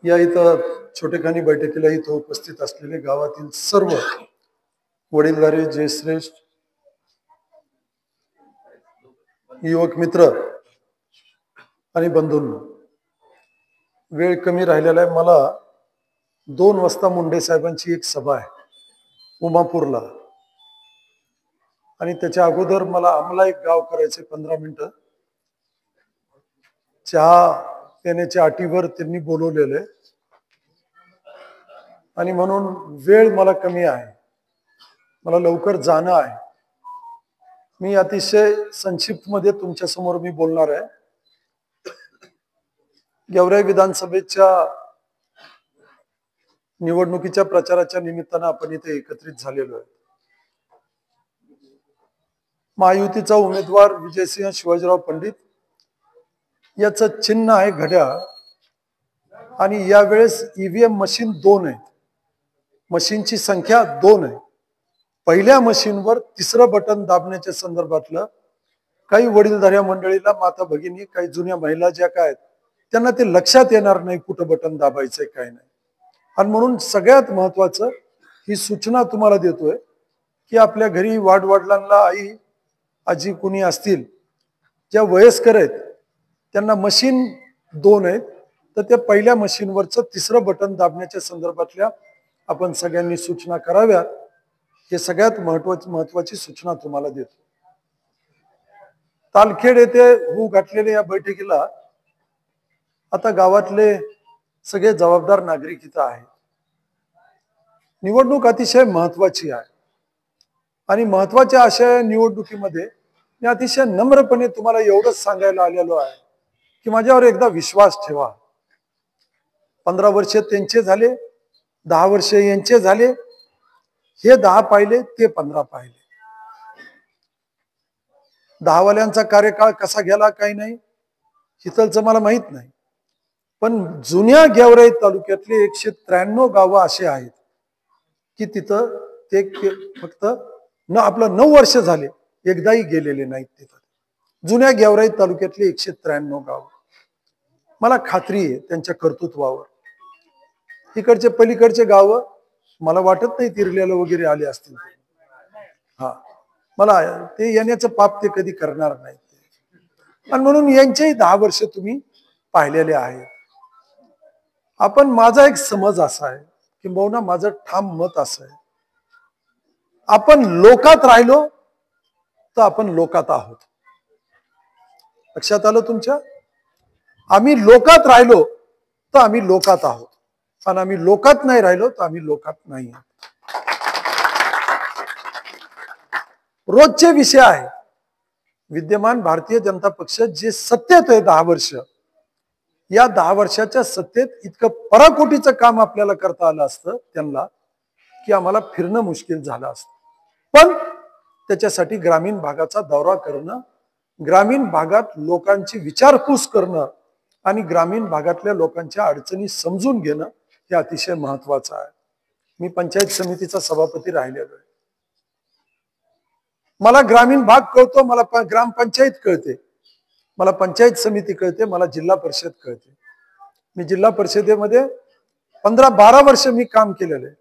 या इथं छोटेखानी बैठकीला इथं उपस्थित असलेले गावातील सर्व वडीलधारे जयश्रेष्ठ युवक मित्र आणि बंधूंनो, वेळ कमी राहिलेला आहे. मला 2 वाजता मुंडे साहेबांची एक सभा आहे उमापूरला, आणि त्याच्या अगोदर मला आम्हाला एक गाव करायचे 15 मिनिटं. चहा पिण्याच्या अटीवर त्यांनी बोलवलेले, आणि म्हणून वेळ मला कमी आहे, मला लवकर जाणं आहे. मी अतिशय संक्षिप्त मध्ये तुमच्या समोर मी बोलणार आहे. गेवराई विधानसभेच्या निवडणुकीच्या प्रचाराच्या निमित्तानं आपण इथे एकत्रित झालेलो आहे. महायुतीचा उमेदवार विजयसिंह शिवाजीराव पंडित याचं चिन्ह आहे घड्याळ, आणि यावेळेस ईव्हीएम मशीन 2 आहेत. मशीनची संख्या 2 आहे. पहिल्या मशीनवर 3रं बटन दाबण्याच्या संदर्भातलं काही वडीलधाऱ्या मंडळीला, माता भगिनी, काही जुन्या महिला ज्या काय आहेत त्यांना ते लक्षात येणार नाही कुठं बटन दाबायचंय काय नाही. आणि म्हणून सगळ्यात महत्वाचं ही सूचना तुम्हाला देतोय की आपल्या घरी वाडवडिलांना, आई आजी कुणी असतील ज्या वयस्कर आहेत त्यांना मशीन 2 आहेत, तर त्या पहिल्या मशीनवरचं 3रं बटन दाबण्याच्या संदर्भातल्या आपण सगळ्यांनी सूचना कराव्यात. हे सगळ्यात महत्वाची सूचना तुम्हाला देतो. तालखेड येथे होऊ घातलेल्या या बैठकीला आता गावातले सगळे जबाबदार नागरिक इथं आहेत. निवडणूक अतिशय महत्वाची आहे, आणि महत्वाच्या अशा निवडणुकीमध्ये मी अतिशय नम्रपणे तुम्हाला एवढंच सांगायला आलेलो आहे की माझ्यावर एकदा विश्वास ठेवा. 15 वर्ष त्यांचे झाले, 10 वर्ष यांचे झाले, हे 10 पाहिले, ते 15 पाहिले. 10 वाल्यांचा कार्यकाळ कसा गेला काही नाही हिथलचं मला माहित नाही, पण जुन्या गेवराई तालुक्यातले 193 गावं असे आहेत की तिथं ते फक्त आपलं 9 वर्ष झाले एकदाही गेलेले नाहीत. तिथं जुन्या गेवराई तालुक्यातले 193 गाव, मला खात्री आहे त्यांच्या कर्तृत्वावर. इकडचे पलीकडचे गाव मला वाटत नाही तिरल्याला वगैरे आले असतील. हा, मला ते येण्याचं पाप ते कधी करणार नाहीत. आणि म्हणून यांचेही 10 वर्ष तुम्ही पाहिलेले आहेत. आपण, माझा एक समज असा आहे किंबहुना माझं ठाम मत असं आहे, आपण लोकात राहिलो तर आपण लोकात आहोत. लक्षात आलं तुमच्या? आम्ही लोकात राहिलो तर आम्ही लोकात आहोत, पण आम्ही लोकात नाही राहिलो तर आम्ही लोकात नाही आहोत. रोजचे विषय आहे. विद्यमान भारतीय जनता पक्ष जे सत्तेत आहे 10 वर्ष, या 10 वर्षाच्या सत्तेत इतकं पराकोटीचं काम आपल्याला करता आलं असतं त्यांना की आम्हाला फिरणं मुश्किल झालं असतं. पण त्याच्यासाठी ग्रामीण भागाचा दौरा करणं, ग्रामीण भागात लोकांची विचारपूस करणं आणि ग्रामीण भागातल्या लोकांच्या अडचणी समजून घेणं हे अतिशय महत्वाचं आहे. मी पंचायत समितीचा सभापती राहिलेलो आहे. मला ग्रामीण भाग कळतो, मला ग्रामपंचायत कळते, मला पंचायत समिती कळते, मला जिल्हा परिषद कळते. मी जिल्हा परिषदेमध्ये 15-12 वर्ष मी काम केलेलं आहे.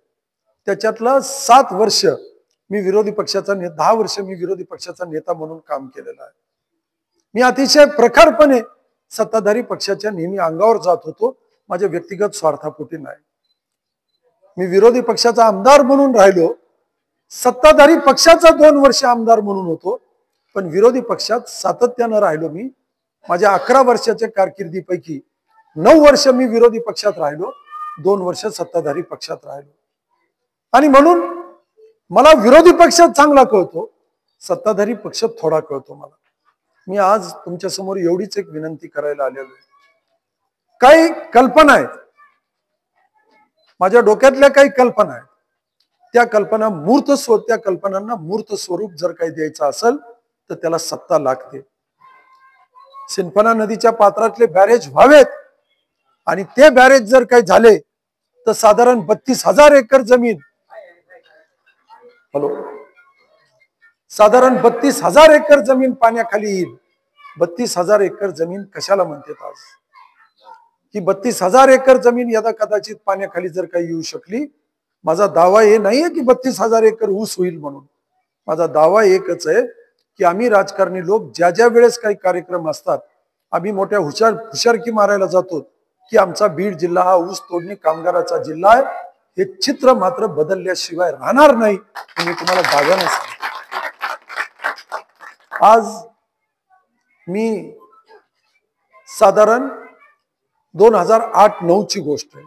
त्याच्यातलं 7 वर्ष मी विरोधी पक्षाचा 10 वर्ष मी विरोधी पक्षाचा नेता म्हणून काम केलेलं आहे. मी अतिशय प्रखरपणे सत्ताधारी पक्षाच्या नेहमी अंगावर जात होतो, माझ्या व्यक्तिगत स्वार्थापोटी नाही. मी विरोधी पक्षाचा आमदार म्हणून राहिलो, सत्ताधारी पक्षाचा 2 वर्ष आमदार म्हणून होतो, पण विरोधी पक्षात सातत्यानं राहिलो. मी माझ्या 11 वर्षाच्या कारकिर्दीपैकी 9 वर्ष मी विरोधी पक्षात राहिलो, 2 वर्ष सत्ताधारी पक्षात राहिलो. आणि म्हणून मला विरोधी पक्ष चांगला कळतो, सत्ताधारी पक्ष थोडा कळतो मला. मी आज तुमच्या समोर एवढीच एक विनंती करायला आलेलो आहे. काही कल्पना आहेत माझ्या डोक्यातल्या, काही कल्पना आहेत, त्या कल्पना त्या कल्पनांना मूर्त स्वरूप जर काही द्यायचं असेल तर त्याला सत्ता लागते. सिंपना नदीच्या पात्रातले बॅरेज व्हावेत, आणि ते बॅरेज जर काही झाले तर साधारण 32,000 एकर जमीन, साधारण 32,000 एकर जमीन पाण्याखाली येईल. 32,000 एकर जमीन कशाला म्हणतात आज? ही 32,000 एकर जमीन यदा कदाचित पाण्याखाली जर काही येऊ शकली, माझा दावा हे नाहीये की 32,000 एकर ऊस होईल म्हणून. माझा दावा एकच आहे की आम्ही राजकारणी लोक ज्या ज्या वेळेस काही कार्यक्रम असतात, आम्ही मोठ्या हुशारकी मारायला जातो की आमचा बीड जिल्हा हा ऊस तोडणी कामगाराचा जिल्हा आहे. हे चित्र मात्र बदलल्याशिवाय राहणार नाही. मी तुम्हाला दाव्याने सांगतो. आज मी साधारण 2008-9 ची गोष्ट आहे.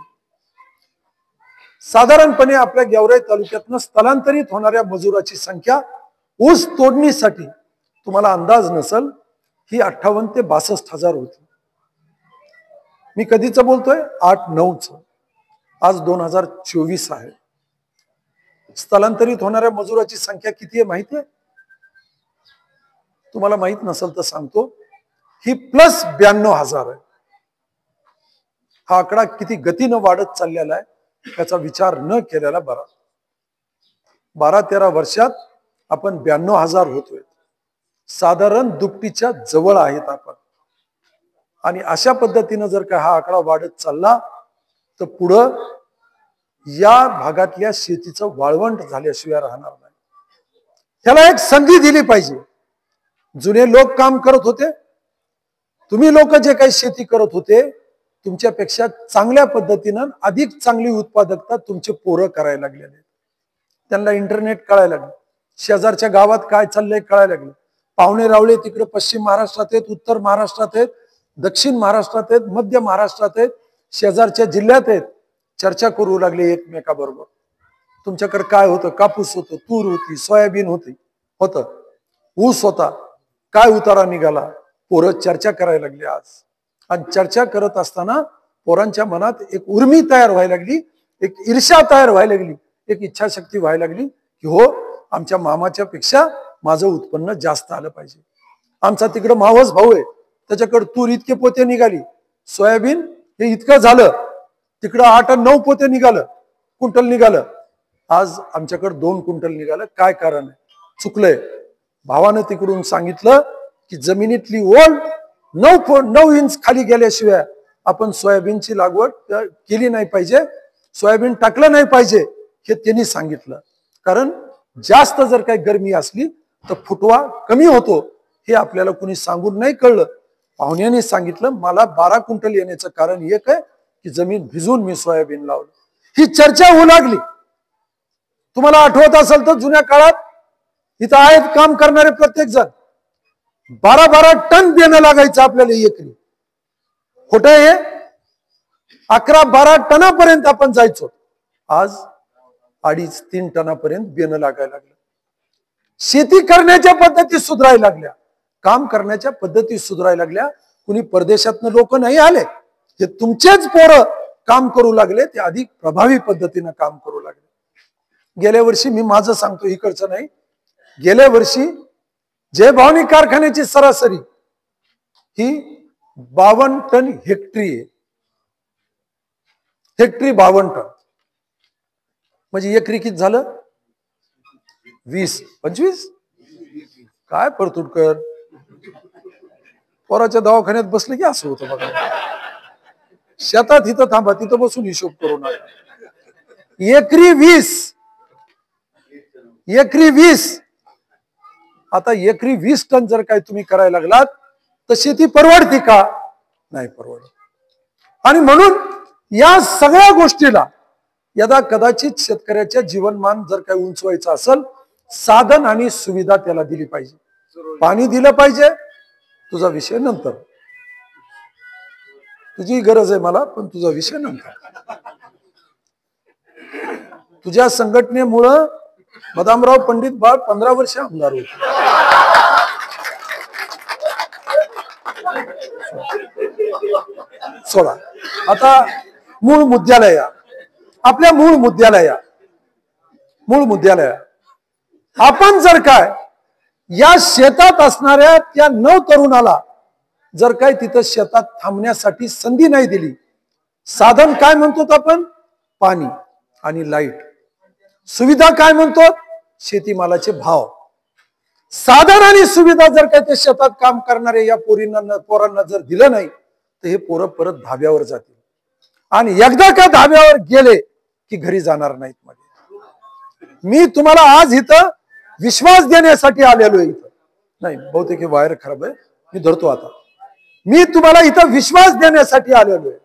साधारणपणे आपल्या गेवराई तालुक्यातनं स्थलांतरित होणाऱ्या मजुराची संख्या ऊस तोडणीसाठी तुम्हाला अंदाज नसल ही 58 ते 62,000 होती. मी कधीच बोलतोय 8-9च. आज 2024 आहे. स्थलांतरित होणाऱ्या मजुराची संख्या किती आहे माहिती आहे? तुम्हाला माहित नसेल तर सांगतो, ही प्लस 92,000 आहे. हा आकडा किती गतीनं वाढत चाललेला आहे याचा विचार न केलेला बरा. 12-13 वर्षात आपण 92,000 होतोय. साधारण दुपटीच्या जवळ आहेत आपण. आणि अशा पद्धतीनं जर का हा आकडा वाढत चालला तर पुढं या भागातल्या शेतीचं वाळवंट झाल्याशिवाय राहणार नाही. त्याला एक संधी दिली पाहिजे. जुने लोक काम करत होते, तुम्ही लोक जे काही शेती करत होते तुमच्यापेक्षा चांगल्या पद्धतीनं अधिक चांगली उत्पादकता तुमचे पोरं करायला लागलेले. त्यांना इंटरनेट कळायला लागलं, शेजारच्या गावात काय चाललंय कळायला लागलं. पाहुणे रावळे तिकडे पश्चिम महाराष्ट्रात आहेत, उत्तर महाराष्ट्रात आहेत, दक्षिण महाराष्ट्रात आहेत, मध्य महाराष्ट्रात आहेत, शेजारच्या जिल्ह्यात आहेत. चर्चा करू लागले एकमेकाबरोबर. तुमच्याकडे काय होतं? कापूस होतं, तूर होती, सोयाबीन होतं, ऊस होता, काय उतारा निघाला? पोरं चर्चा करायला लागली आज. आणि चर्चा करत असताना पोरांच्या मनात एक उर्मी तयार व्हायला लागली, एक ईर्ष्या तयार व्हायला लागली, एक इच्छाशक्ती व्हायला लागली की हो, आमच्या मामाच्या पेक्षा माझं उत्पन्न जास्त आलं पाहिजे. आमचा तिकडं मावस भाऊ आहे, त्याच्याकडे तूर इतके पोते निघाली, सोयाबीन हे इतकं झालं, तिकडं 8-9 पोते निघालं, क्विंटल निघालं. आज आमच्याकडे 2 क्विंटल निघालं. काय कारण आहे? चुकलंय. भावानं तिकडून सांगितलं की जमिनीतली ओल 9 इंच खाली गेल्याशिवाय आपण सोयाबीनची लागवड केली नाही पाहिजे, सोयाबीन टाकलं नाही पाहिजे, हे त्यांनी सांगितलं. कारण जास्त जर काही गरमी असली तर फुटवा कमी होतो हे आपल्याला कुणी सांगून नाही कळलं. पाहुण्याने सांगितलं. मला 12 क्विंटल येण्याचं कारण एक आहे की जमीन भिजून मी सोयाबीन लावलं. ही चर्चा होऊ लागली. तुम्हाला आठवत असेल तर जुन्या काळात इथं आहेत काम करणारे प्रत्येक जण 12-12 टन बियाणं लागायचं आपल्याला एकरी. खोटं आहे? 11-12 टनापर्यंत आपण जायचो. आज 2.5-3 टनापर्यंत बियाणं लागायला लागलं. शेती करण्याच्या पद्धती सुधारायला लागल्या, काम करण्याच्या पद्धती सुधारायला लागल्या. कुणी परदेशातनं लोक नाही आले, हे तुमचेच पोरं काम करू लागले, ते अधिक प्रभावी पद्धतीनं काम करू लागले. गेल्या वर्षी मी माझं सांगतो, इकडचं नाही, गेल्या वर्षी जय भवानी कारखान्याची सरासरी ही 52 टन हेक्टरी आहे. हेक्टरी 52 टन म्हणजे एकरी किती झालं? 20-25. काय परतूड कर, पोराच्या दवाखान्यात बसले की असं होतं बघा. शेतात इथं थांबा, तिथं बसून हिशोब करू नका. एकरी 20. आता एकरी 20 टन जर काय तुम्ही करायला लागलात तर शेती परवडते का? नाही परवडत. आणि म्हणून या सगळ्या गोष्टीला यदा कदाचित शेतकऱ्याच्या जीवनमान जर काही उंचवायचं असेल, साधन आणि सुविधा त्याला दिली पाहिजे. पाणी दिलं पाहिजे. तुझा विषय नंतर, तुझी गरज आहे मला, पण तुझा विषय नंतर. तुझ्या संघटनेमुळं बदामराव पंडित बाळ 15 वर्ष आमदार होते. सोडा, आता मूळ मुद्द्याला या. आपल्या मूळ मुद्द्याला आपण जर काय या शेतात असणाऱ्या त्या 9 तरुणाला जर काय तिथं शेतात थांबण्यासाठी संधी नाही दिली, साधन काय म्हणतो आपण? पाणी आणि लाईट. सुविधा काय म्हणतो? शेतीमालाचे भाव. साधन आणि सुविधा जर काय ते शेतात काम करणारे या पोरांना जर दिलं नाही तर हे पोरं परत धाब्यावर जातील आणि एकदा का धाब्यावर गेले की घरी जाणार नाहीत. मध्ये मी तुम्हाला आज इथं विश्वास देण्यासाठी आलेलो आहे. इथं नाही, बहुतेक हे वायर खराब आहे, मी धरतो आता. मी तुम्हाला इथं विश्वास देण्यासाठी आलेलो आहे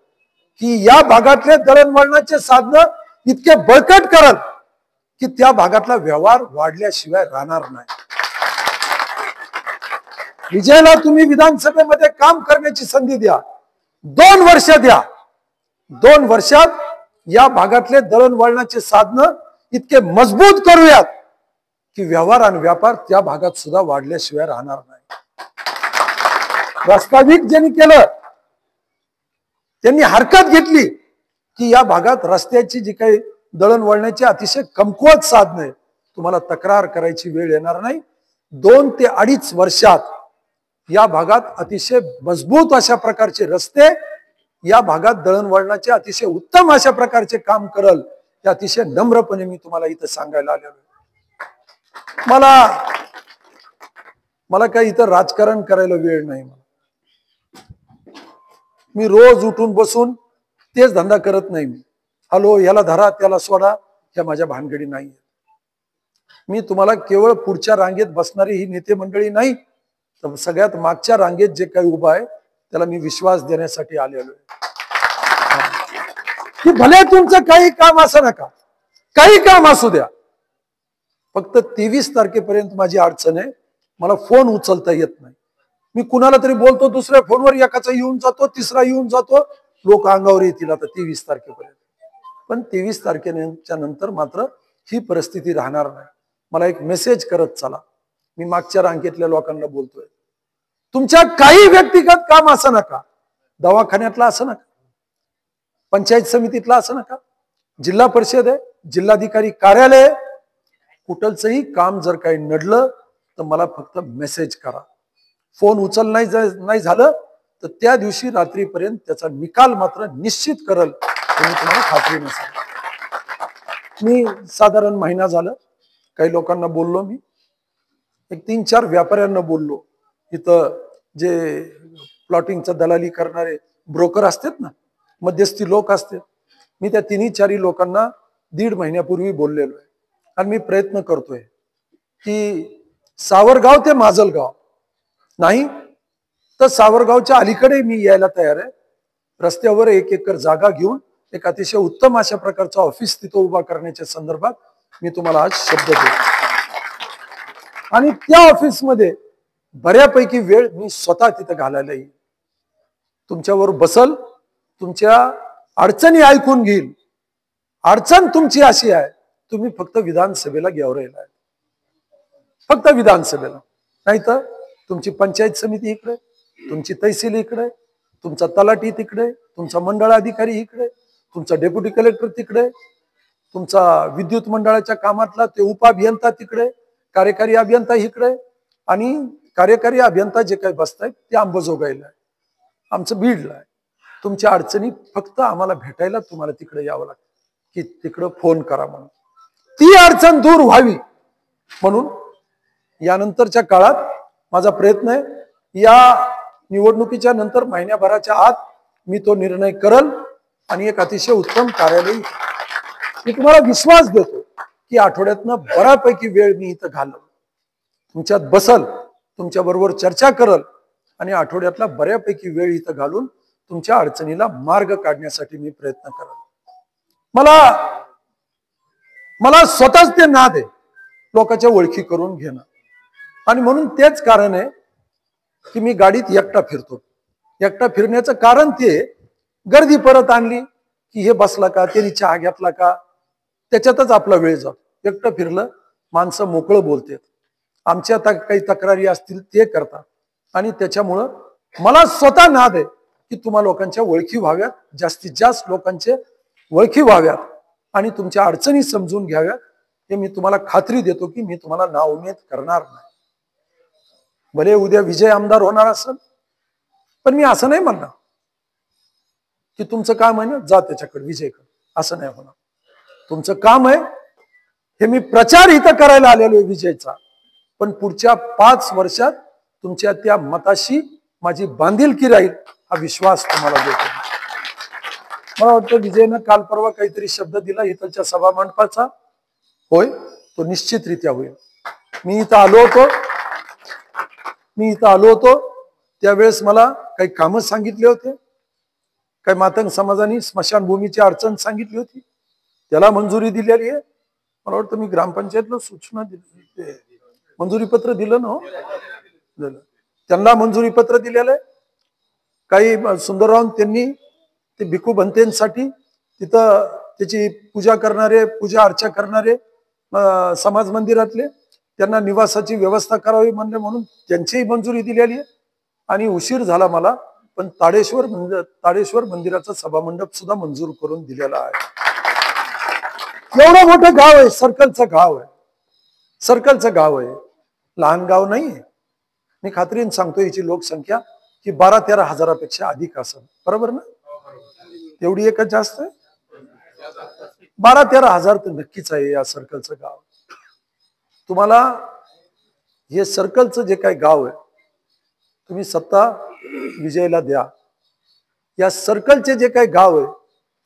की या भागातले दळणवळणाचे साधनं इतके बळकट कराल की त्या भागातला व्यवहार वाढल्याशिवाय राहणार नाही. विजयला तुम्ही विधानसभेमध्ये काम करण्याची संधी द्या, 2 वर्ष द्या. 2 वर्षात या भागातले दळणवळणाचे साधनं इतके मजबूत करूयात की व्यवहार आणि व्यापार त्या भागात सुद्धा वाढल्याशिवाय राहणार नाही. प्रास्ताविक ज्यांनी केलं त्यांनी हरकत घेतली की या भागात रस्त्याची जी काही दळणवळणाची अतिशय कमकुवत साधनं आहे, तुम्हाला तक्रार करायची वेळ येणार नाही. 2 ते 2.5 वर्षात या भागात अतिशय मजबूत अशा प्रकारचे रस्ते, या भागात दळणवळणाचे अतिशय उत्तम अशा प्रकारचे काम करल, हे अतिशय नम्रपणे मी तुम्हाला इथं सांगायला आलेलो आहे. मला काही इथं राजकारण करायला वेळ नाही. मी रोज उठून बसून तेच धंदा करत नाही. मी हॅलो, याला धरा त्याला सोडा, ह्या माझ्या भानगडी नाही. मी तुम्हाला केवळ पुढच्या रांगेत बसणारी ही नेते मंडळी नाही, तर सगळ्यात मागच्या रांगेत जे काही उभा आहे त्याला मी विश्वास देण्यासाठी आलेलो आहे की भले तुमचं काही काम असं नका, काही काम असू द्या, फक्त 23 तारखेपर्यंत माझी अडचण आहे. मला फोन उचलता येत नाही. मी कुणाला तरी बोलतो, दुसऱ्या फोनवर एकाचा येऊन जातो, तिसरा येऊन जातो, लोक अंगावर येतील आता 23 तारखेपर्यंत. पण 23 तारखेच्या नंतर मात्र ही परिस्थिती राहणार नाही. मला एक मेसेज करत चला. मी मागच्या रांगेतल्या लोकांना बोलतोय, तुमच्या काही व्यक्तिगत काम असं नका, दवाखान्यातला असं नका, पंचायत समितीतला असं नका, जिल्हा परिषद आहे, जिल्हाधिकारी कार्यालय, कुठलचंही काम जर काही नडलं तर मला फक्त मेसेज करा. फोन उचल नाही झालं तर त्या दिवशी रात्रीपर्यंत त्याचा निकाल मात्र निश्चित करल, तुम्हाला खात्री नसेल. मी साधारण महिना झालं काही लोकांना बोललो, मी एक 3-4 व्यापाऱ्यांना बोललो. इथं जे प्लॉटिंगचा दलाली करणारे ब्रोकर असतात ना, मध्यस्थी लोक असतात, मी त्या 3-4 लोकांना 1.5 महिन्यापूर्वी बोललेलो आहे. आणि मी प्रयत्न करतोय की सावरगाव ते माजलगाव नाही तर सावरगावच्या अलीकडे मी यायला तयार आहे. रस्त्यावर 1 एकर जागा घेऊन एक अतिशय उत्तम अशा प्रकारचं ऑफिस तिथं उभा करण्याच्या संदर्भात मी तुम्हाला आज शब्द देतो. आणि त्या ऑफिसमध्ये बऱ्यापैकी वेळ मी स्वतः तिथं घालायला येईल. तुमच्यावर बसल, तुमच्या अडचणी ऐकून घेईल. अडचण तुमची अशी आहे, तुम्ही फक्त विधानसभेला गेवरायला आहे, फक्त विधानसभेला. नाही तर तुमची पंचायत समिती इकडे, तुमची तहसील इकडे, तुमचा तलाठी तिकडे, तुमचा मंडळ अधिकारी इकडे, तुमचा डेप्युटी कलेक्टर तिकडे, तुमचा विद्युत मंडळाच्या कामातला ते उपअभियंता तिकडे, कार्यकारी अभियंता इकडे, आणि कार्यकारी अभियंता जे काही बसतायत ते अंबाजोगाईला आहे, आमचं बीडला आहे. तुमच्या अडचणी फक्त आम्हाला भेटायला तुम्हाला तिकडे यावं लागतं की तिकडं फोन करा म्हणून. ती अडचण दूर व्हावी म्हणून यानंतरच्या काळात माझा प्रयत्न आहे, या निवडणुकीच्या नंतर महिन्याभराच्या आत मी तो निर्णय करल आणि एक अतिशय उत्तम कार्यालय, मी तुम्हाला विश्वास देतो की आठवड्यातनं बऱ्यापैकी वेळ मी इथं घालल, तुमच्यात बसल, तुमच्या बरोबर चर्चा करल आणि आठवड्यातला बऱ्यापैकी वेळ इथं घालून तुमच्या अडचणीला मार्ग काढण्यासाठी मी प्रयत्न करल. मला स्वतःच ते नाद आहे लोकांच्या ओळखी करून घेणं, आणि म्हणून तेच कारण आहे की मी गाडीत एकटा फिरतो. एकटा फिरण्याचं कारण ते गर्दी परत आणली की हे बसला का, त्यांनी चहा घेतला का, त्याच्यातच आपला वेळ जातो. एकटं फिरलं, माणसं मोकळं बोलतात, आमच्या काही तक्रारी असतील ते करतात, आणि त्याच्यामुळं मला स्वतः नाद आहे की तुम्हा लोकांच्या ओळखी व्हाव्यात, जास्तीत जास्त लोकांचे ओळखी व्हाव्यात आणि तुमच्या अडचणी समजून घ्याव्यात. हे मी तुम्हाला खात्री देतो की मी तुम्हाला नाउमेद करणार नाही. भले उद्या विजय आमदार होणार असेल, पण मी असं नाही म्हणणार की तुमचं काम आहे ना जा त्याच्याकडे विजय कर, असं नाही होणार. तुमचं काम आहे, हे मी प्रचार इथं करायला आलेलो आहे विजयचा, पण पुढच्या 5 वर्षात तुमच्या त्या मताशी माझी बांधिलकी राहील हा विश्वास तुम्हाला देतो. मला वाटतं विजयनं काल परवा काहीतरी शब्द दिला इथलच्या सभा मंडपाचा, होय तो निश्चितरित्या होईल. मी इथं आलो होतो त्यावेळेस मला काही कामं सांगितले होते, काही मातंग समाजाने स्मशानभूमीची अडचण सांगितली होती, त्याला मंजुरी दिलेली आहे. मला वाटतं मी ग्रामपंचायतला सूचना दिली, मंजुरी पत्र दिलं ना, त्यांना मंजुरी पत्र दिलेलं आहे. काही सुंदरराव त्यांनी ते भिकू भंतेंसाठी तिथं त्याची पूजा अर्चा करणारे समाज मंदिरातले त्यांना निवासाची व्यवस्था करावी म्हणून त्यांचीही मंजुरी दिलेली आहे. आणि उशीर झाला मला, पण ताडेश्वर मंदिराचा सभामंडप सुद्धा मंजूर करून दिलेला आहे. एवढं मोठं गाव आहे, सर्कलचं गाव आहे, लहान गाव नाहीये. मी खात्रीने सांगतो याची लोकसंख्या की 12-13 हजारापेक्षा अधिक असेल, बरोबर ना? एवढी एकच जास्त आहे? 12-13 हजार तर नक्कीच आहे या सर्कलचं गाव. तुम्हाला हे सर्कलचं जे काही गाव आहे, तुम्ही सत्ता विजयला द्या. या सर्कलचे जे काही गाव आहे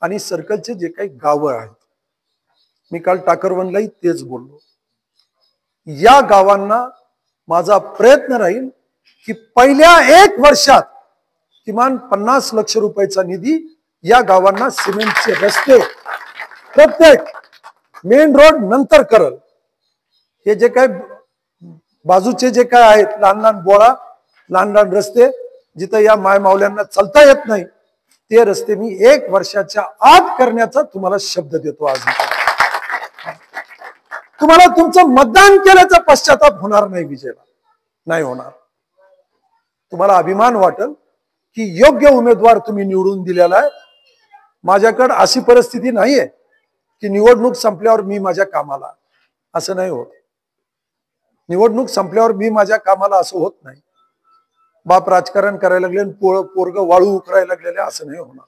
आणि सर्कलचे जे काही गावं आहेत, मी काल टाकरवनलाही तेच बोललो, या गावांना माझा प्रयत्न राहील की पहिल्या 1 वर्षात किमान 50 लाख रुपयाचा निधी या गावांना सिमेंटचे रस्ते, प्रत्येक मेन रोड नंतर करल. हे जे काय बाजूचे जे काय आहेत लहान लहान रस्ते जिथं या माय मावल्यांना चालता येत नाही, ते रस्ते मी 1 वर्षाच्या आत करण्याचा तुम्हाला शब्द देतो. आज तुम्हाला तुमचं मतदान केल्याचा पश्चाताप होणार नाही, विजयला नाही होणार. तुम्हाला अभिमान वाटेल की योग्य उमेदवार तुम्ही निवडून दिलेला आहे. माझ्याकडे अशी परिस्थिती नाहीये की निवडणूक संपल्यावर मी माझ्या कामाला, असं नाही होत. निवडणूक संपल्यावर मी माझ्या कामाला असं होत नाही. बाप राजकारण करायला लागले, पोरग वाळू उकरायला लागलेले, असं नाही होणार.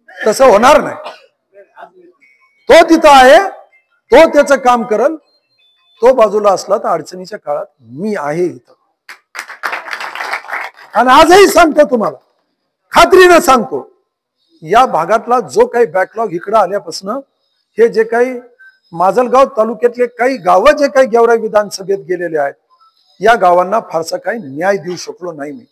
तसं होणार नाही. तो तिथं आहे, तो त्याचं काम करल. तो बाजूला असला तर अडचणीच्या काळात मी आहे इथं. आणि आजही सांगतो तुम्हाला, खात्रीनं सांगतो, या भागातला जो काही बॅकलॉग इकडं आल्यापासून हे जे काही माजलगाव तालुक्यातले काही गावं जे काही गेवराई विधानसभेत गेलेले आहेत, या गावांना फारसा काही न्याय देऊ शकलो नाही मी.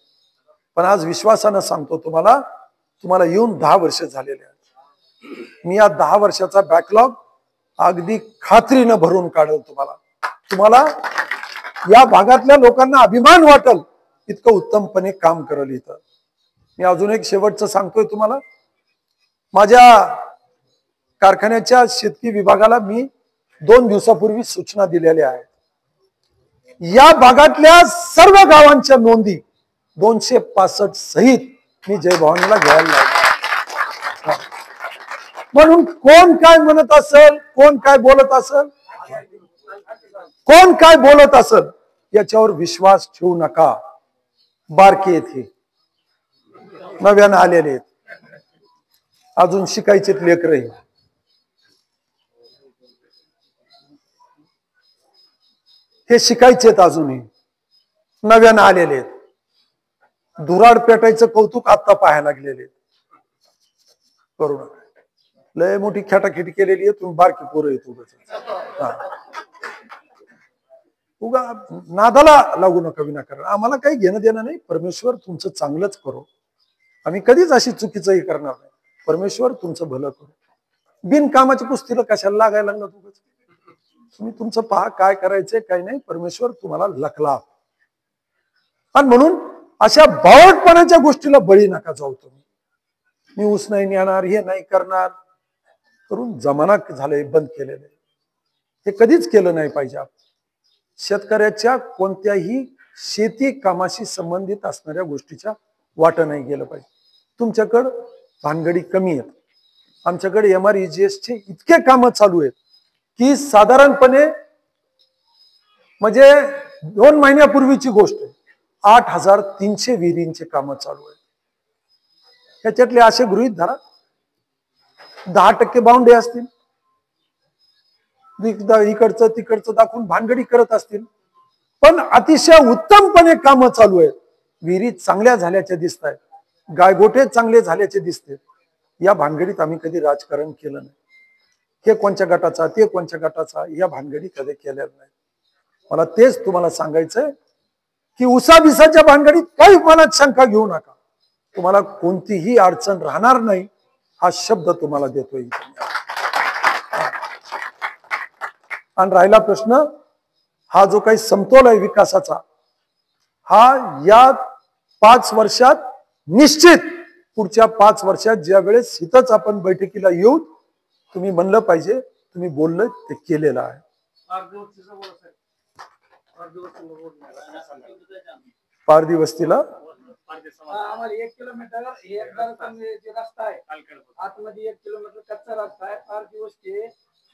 पण आज विश्वासानं सांगतो तुम्हाला येऊन 10 वर्ष झालेले आहेत. मी या 10 वर्षाचा बॅकलॉग अगदी खात्रीनं भरून काढेल. तुम्हाला या भागातल्या लोकांना अभिमान वाटेल इतकं उत्तमपणे काम करेल इथं. मी अजून एक शेवटचं सांगतोय तुम्हाला, माझ्या कारखान्याच्या शेतकी विभागाला मी 2 दिवसापूर्वी सूचना दिलेल्या आहेत. या भागातल्या सर्व गावांच्या नोंदी 265 सहित मी जयभवानीला घ्यायला लागलो. म्हणून कोण काय म्हणत असेल, कोण काय बोलत असेल याच्यावर विश्वास ठेवू नका. बारके येथे नव्यानं आलेले आहेत, अजून शिकायचे लेकरं, हे शिकायचेत, अजूनही नव्यानं आलेले आहेत. धुराड पेटायचं कौतुक आता पाहायला लागलेले करू नका. लय मोठी खेटाखेटी केलेली आहे, तुम्ही बारकी पोरं येत उगा नादाला लागू नका विनाकारण. आम्हाला काही घेणं देणं नाही. परमेश्वर तुमचं चांगलंच करो. आम्ही कधीच अशी चुकीचंही करणार नाही. परमेश्वर तुमचं भलं करो. बिनकामाच्या कुस्तीला कशाला लागायला लागलं तुम्ही तुमचं पहा, काय करायचंय काय नाही. परमेश्वर तुम्हाला लखला. आणि म्हणून अशा बावटपणाच्या गोष्टीला बळी नका जाऊ तुम्ही. मी ऊस नाही नेणार, हे नाही करणार करून जमाना झालंय, बंद केलेलं आहे. हे कधीच केलं नाही पाहिजे. शेतकऱ्याच्या कोणत्याही शेती कामाशी संबंधित असणाऱ्या गोष्टीच्या वाट नाही गेलं पाहिजे. तुमच्याकडं भानगडी कमी आहेत. आमच्याकडे MREGS चे इतके कामं चालू आहेत की साधारणपणे म्हणजे 2 महिन्यापूर्वीची गोष्ट आहे, 8300 विहिरींचे कामं चालू आहेत. त्याच्यातले असे गृहीत धरा 10% बाउंडे असतील, इकडचं तिकडचं दाखवून भानगडी करत असतील. पण अतिशय उत्तमपणे कामं चालू आहेत. विहिरी चांगल्या झाल्याचे दिसत आहेत, गायगोठे चांगले झाल्याचे दिसते. या भानगडीत आम्ही कधी राजकारण केलं नाही. हे कोणत्या गटाचा ते कोणत्या गटाचा या भानगडी कधी केलेल्या नाही. मला तेच तुम्हाला सांगायचंय की उसाबिसाच्या भानगडीत काही मनात शंका घेऊ नका. तुम्हाला कोणतीही अडचण राहणार नाही हा शब्द तुम्हाला देतोय. आणि राहिला प्रश्न, हा जो काही समतोल आहे विकासाचा, हा या 5 वर्षात निश्चित पुढच्या 5 वर्षात ज्या वेळेस हितच आपण बैठकीला येऊ, तुम्ही म्हणलं पाहिजे तुम्ही बोललं ते केलेलं आहे. पारधी वस्तीला आम्हाला 1 किलोमीटर हे जे रस्ता आहे आतमध्ये 1 किलोमीटर कच्चा रस्ता आहे. पारधी वस्ती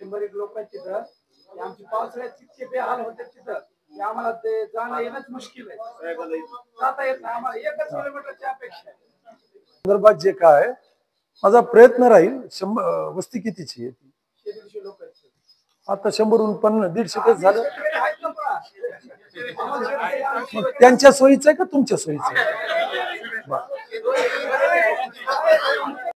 100 लोक आहेत तिथं. आमची पावसाळ्यात इतके बेहाल होते तिथं की आम्हाला ते जाणं येणंच मुश्किल आहे. जाता येत नाही आम्हाला. 1 किलोमीटरची अपेक्षा आहे. संदर्भात जे काय माझा प्रयत्न राहील. 100 वस्ती कितीची आहे? 150 लोक आहेत. आता 100 पण 150 झालं. त्यांच्या सोयीचं आहे का तुमच्या सोयीचं आहे?